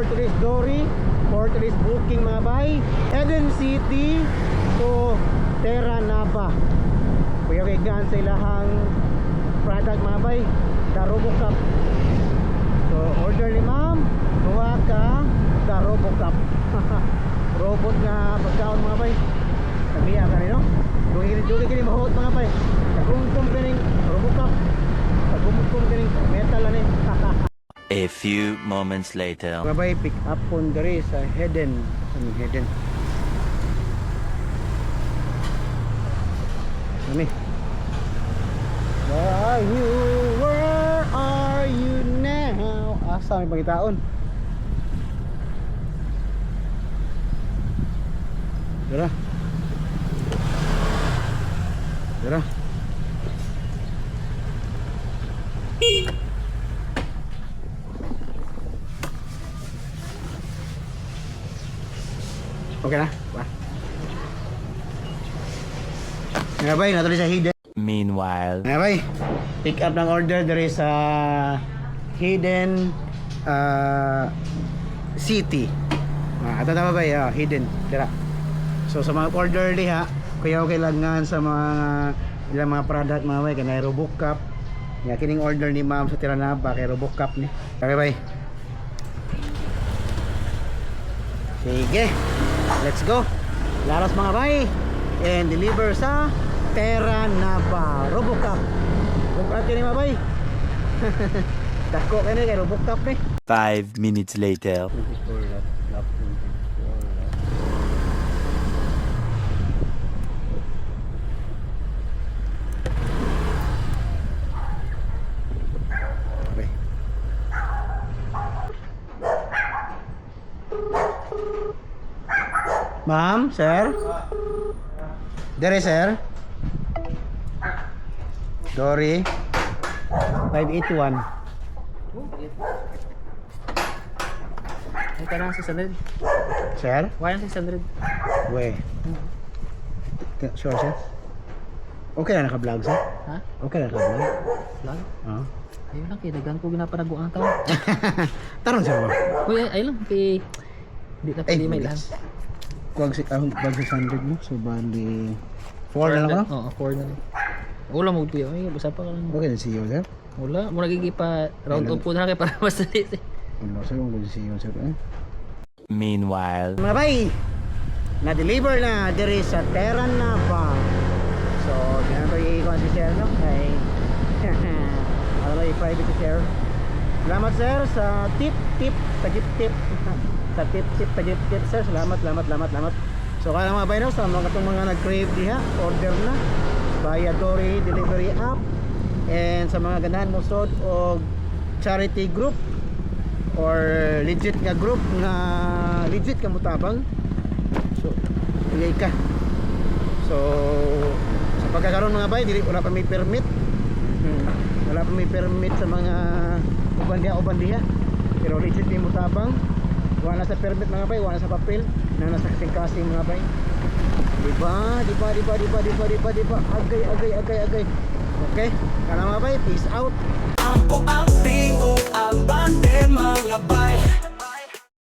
for today's Dory, for today's booking mga bay. Eden City to Terra Nova. Kuya Vegan sa ilahang product mga bay, the RoboCup. So order ni ma'am, kuha ka the RoboCup. Robot nga pagkaon mga bay. Nagliya ka rin no? Dugi kini mahot mga bay. Kagumkum kining RoboCup. Kagumkum kining metal ani. A few moments later. Mga bay, pick up on diri sa Eden. Eden. Ini. Where are you now? Asa may pangitaon? Dara. Dara. Okay na? Ba. Nga bay, natuloy sa Hidden. Meanwhile. Nga bay, pick up ng order dari sa Hidden City. Ato tama bay, Hidden. Dira. So sa mga order diha, kuya kailangan sa mga ilang mga product mga bay, kanay RoboCup. Nga kining order ni ma'am sa Terra Nova kay RoboCup ni. Okay bay. Sige. Let's go. Laras mga bay. And deliver sa Terra Nova RoboCup. RoboCup kini mga bay. Dako kini kay RoboCup ni. 5 minutes later. 24 lap 24 Ma'am, sir? Dere, sir? Dory 581. Ay, kailangan 600. Sir? Why ang 600? We. Sure, sir? Okay na naka-vlog, sir? Ha? Okay na naka-vlog? Lang? Oo. Ayun lang, kaya dagan ko ginapanaguan ka. Tarong, sir. Uy, ayun lang, kaya hindi na pwede may lang. Kuwag si 600 mo, so bali 4 na lang ako? Oo, 4 na lang. Wala mo ito yun. Ay, basta pa ka lang. Okay na see you, sir? Wala, mo nagiging pa round up po na lang kaya para mas dali. Ano, sir? Good to see you, sir. Meanwhile. Mga bay, na-deliver na diri sa Terra Nova. So, ganyan ko i-ikon si sir, no? Ay, ano na i-private si sir. Salamat, sir, sa tip, tagip-tip. Sa tip, tagip-tip, sir. Salamat. So, kaya mga bay, no? Sa mga itong mga nag-crave diha, order na via Dory Delivery App. And sa mga ganahan mo sod o charity group or legit nga group nga legit ka mutabang, so pili ka. So sa pagkakaroon mga bay, dili wala pa may permit. Wala pa may permit sa mga uban diha, pero legit ni mutabang. Wala sa permit mga bay, wala sa papel na nasa kasing mga bay. Diba? Agay. Okay? Kaya mga bay, peace out. Ang bante mga bay.